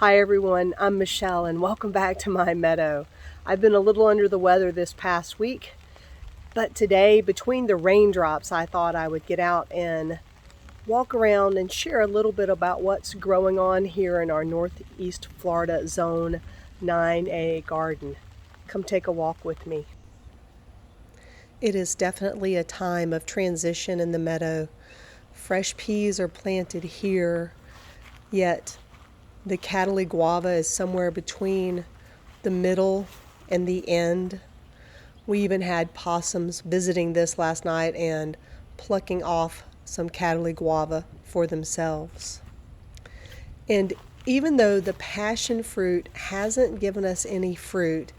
Hi everyone, I'm Michelle and welcome back to my meadow. I've been a little under the weather this past week, but today between the raindrops I thought I would get out and walk around and share a little bit about what's growing on here in our Northeast Florida Zone 9A garden. Come take a walk with me. It is definitely a time of transition in the meadow. Fresh peas are planted here, yet the Cataly guava is somewhere between the middle and the end. We even had possums visiting this last night and plucking off some Cataly guava for themselves. And even though the passion fruit hasn't given us any fruit,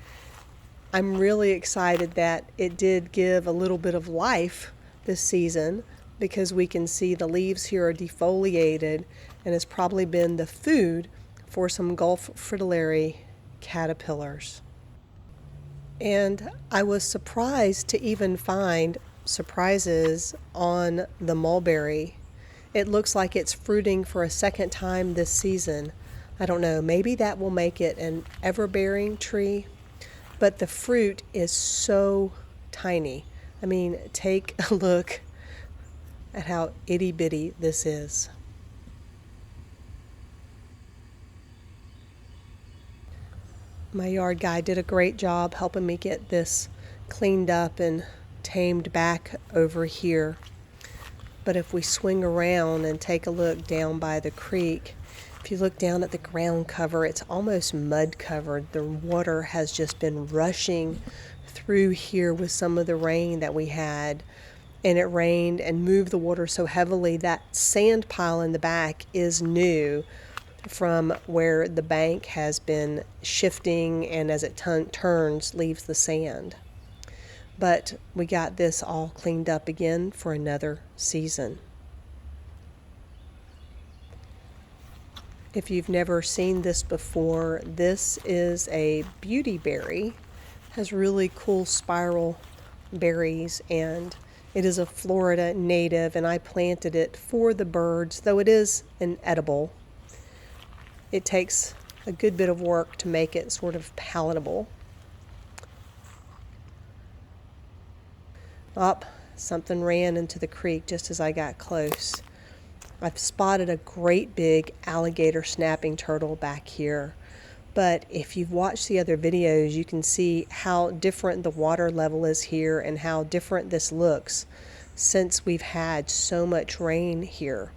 I'm really excited that it did give a little bit of life this season, because we can see the leaves here are defoliated and has probably been the food for some Gulf fritillary caterpillars. And I was surprised to even find surprises on the mulberry. It looks like it's fruiting for a second time this season. I don't know, maybe that will make it an ever-bearing tree, but the fruit is so tiny. I mean, take a look at how itty-bitty this is. My yard guy did a great job helping me get this cleaned up and tamed back over here. But if we swing around and take a look down by the creek, if you look down at the ground cover, it's almost mud covered. The water has just been rushing through here with some of the rain that we had. And it rained and moved the water so heavily that sand pile in the back is new from where the bank has been shifting, and as it turns, leaves the sand. But we got this all cleaned up again for another season. If you've never seen this before, this is a beauty berry. It has really cool spiral berries, and it is a Florida native, and I planted it for the birds, though it is an edible. It takes a good bit of work to make it sort of palatable. Something ran into the creek just as I got close. I've spotted a great big alligator snapping turtle back here. But if you've watched the other videos, you can see how different the water level is here and how different this looks since we've had so much rain here.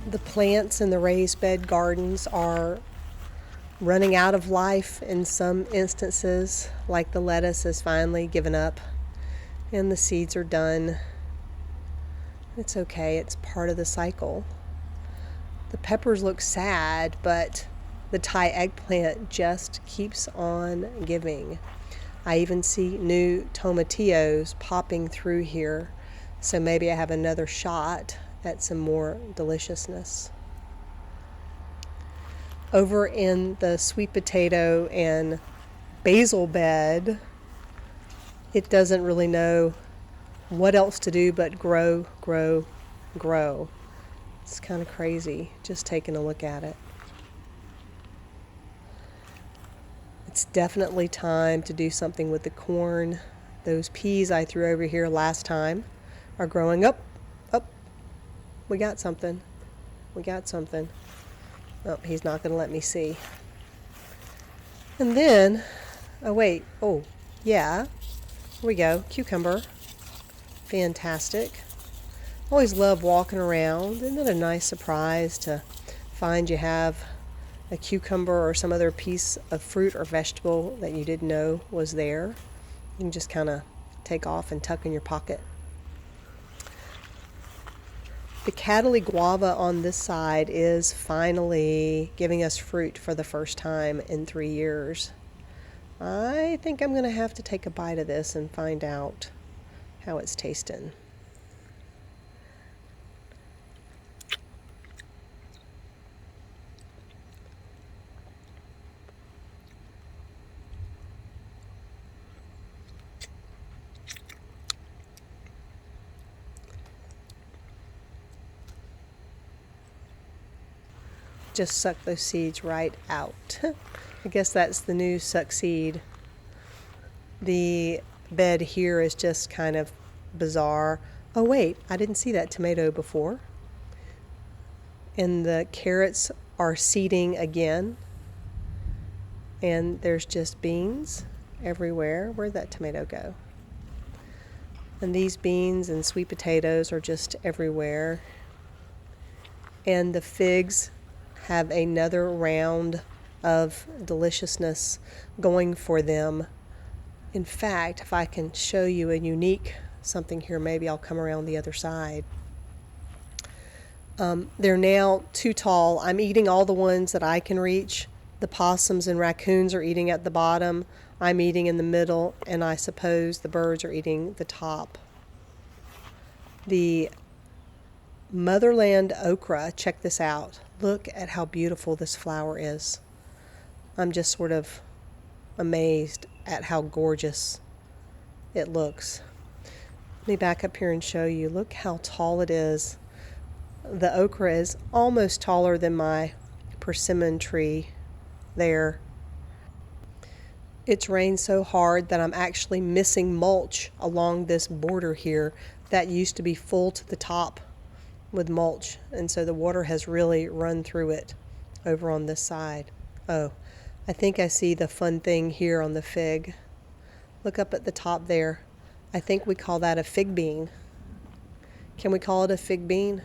The plants in the raised bed gardens are running out of life in some instances, like the lettuce has finally given up and the seeds are done. It's okay, it's part of the cycle. The peppers look sad, but the Thai eggplant just keeps on giving. I even see new tomatillos popping through here, so maybe I have another shot at some more deliciousness. Over in the sweet potato and basil bed, it doesn't really know what else to do but grow, grow, grow. It's kind of crazy just taking a look at it. It's definitely time to do something with the corn. Those peas I threw over here last time are growing up. We got something. Oh, he's not going to let me see. And then, here we go, cucumber. Fantastic. Always love walking around. Isn't it a nice surprise to find you have a cucumber or some other piece of fruit or vegetable that you didn't know was there? You can just kind of take off and tuck in your pocket. The Cataly guava on this side is finally giving us fruit for the first time in 3 years. I think I'm going to have to take a bite of this and find out how it's tasting. Just suck those seeds right out. I guess that's the new suck seed. The bed here is just kind of bizarre. Oh wait, I didn't see that tomato before. And the carrots are seeding again. And there's just beans everywhere. Where'd that tomato go? And these beans and sweet potatoes are just everywhere. And the figs have another round of deliciousness going for them. In fact, if I can show you a unique something here, maybe I'll come around the other side. They're now too tall. I'm eating all the ones that I can reach. The possums and raccoons are eating at the bottom. I'm eating in the middle, and I suppose the birds are eating the top. The Motherland okra, check this out. Look at how beautiful this flower is. I'm just sort of amazed at how gorgeous it looks. Let me back up here and show you. Look how tall it is. The okra is almost taller than my persimmon tree there. It's rained so hard that I'm actually missing mulch along this border here that used to be full to the top with mulch, and so the water has really run through it over on this side. Oh, I think I see the fun thing here on the fig. Look up at the top there. I think we call that a fig bean. Can we call it a fig bean?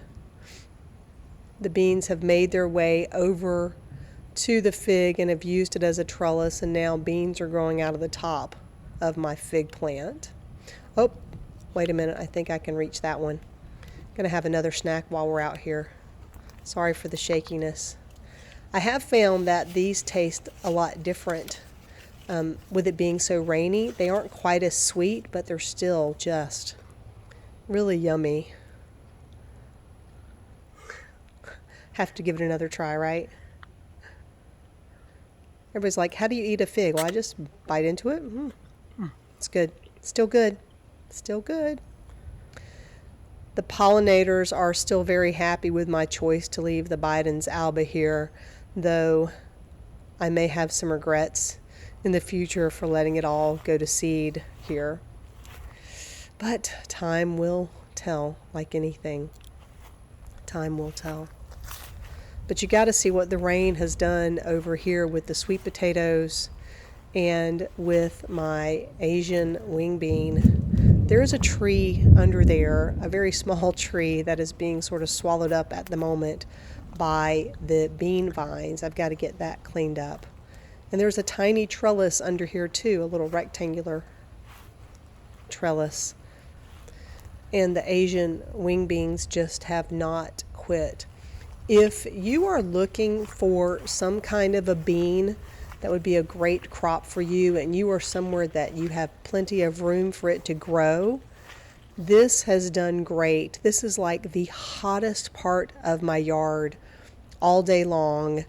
The beans have made their way over to the fig and have used it as a trellis, and now beans are growing out of the top of my fig plant. Oh, wait a minute, I think I can reach that one. Gonna have another snack while we're out here. Sorry for the shakiness. I have found that these taste a lot different. With it being so rainy, they aren't quite as sweet, but they're still just really yummy. Have to give it another try, right? Everybody's like, how do you eat a fig? Well, I just bite into it. It's good. Still good. Still good. The pollinators are still very happy with my choice to leave the Biden's alba here, though I may have some regrets in the future for letting it all go to seed here. But time will tell, like anything. Time will tell. But you got to see what the rain has done over here with the sweet potatoes and with my Asian wing bean. There's a tree under there, a very small tree that is being sort of swallowed up at the moment by the bean vines. I've got to get that cleaned up. And there's a tiny trellis under here too, a little rectangular trellis. And the Asian wing beans just have not quit. If you are looking for some kind of a bean that would be a great crop for you, and you are somewhere that you have plenty of room for it to grow, this has done great. This is like the hottest part of my yard all day long,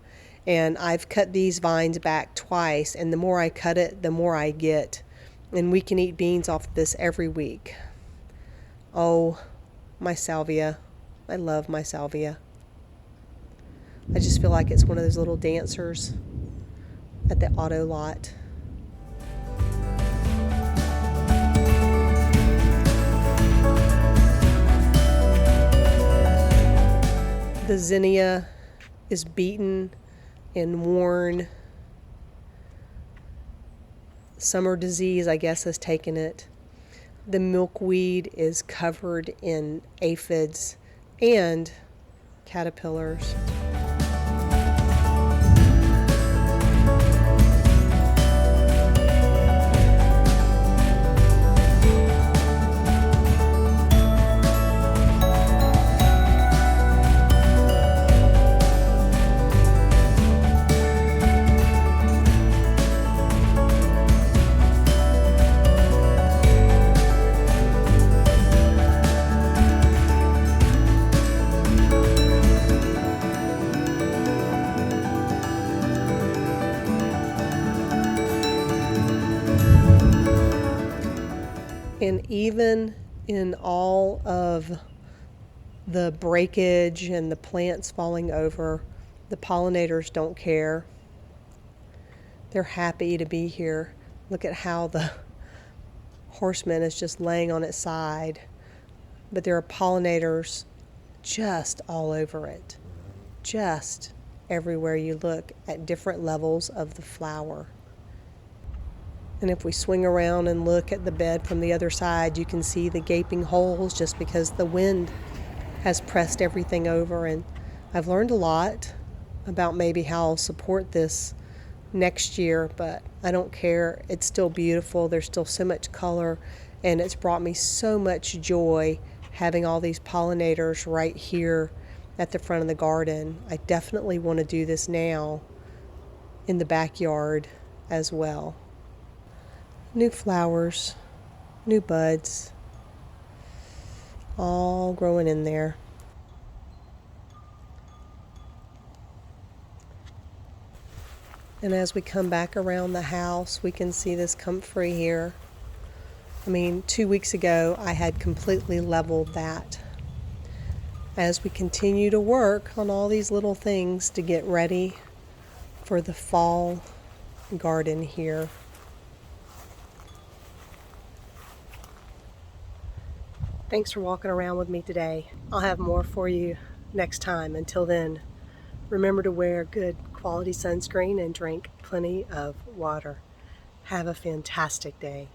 and I've cut these vines back twice, and the more I cut it, the more I get, and we can eat beans off this every week. Oh, my salvia. I love my salvia. I just feel like it's one of those little dancers at the auto lot. The zinnia is beaten and worn. Summer disease, I guess, has taken it. The milkweed is covered in aphids and caterpillars. And even in all of the breakage and the plants falling over, the pollinators don't care. They're happy to be here. Look at how the horseman is just laying on its side, but there are pollinators just all over it, just everywhere you look at different levels of the flower. And if we swing around and look at the bed from the other side, you can see the gaping holes just because the wind has pressed everything over. And I've learned a lot about maybe how I'll support this next year, but I don't care. It's still beautiful. There's still so much color, and it's brought me so much joy having all these pollinators right here at the front of the garden. I definitely want to do this now in the backyard as well. New flowers, new buds, all growing in there. And as we come back around the house, we can see this comfrey here. I mean, 2 weeks ago, I had completely leveled that. As we continue to work on all these little things to get ready for the fall garden here. Thanks for walking around with me today. I'll have more for you next time. Until then, remember to wear good quality sunscreen and drink plenty of water. Have a fantastic day.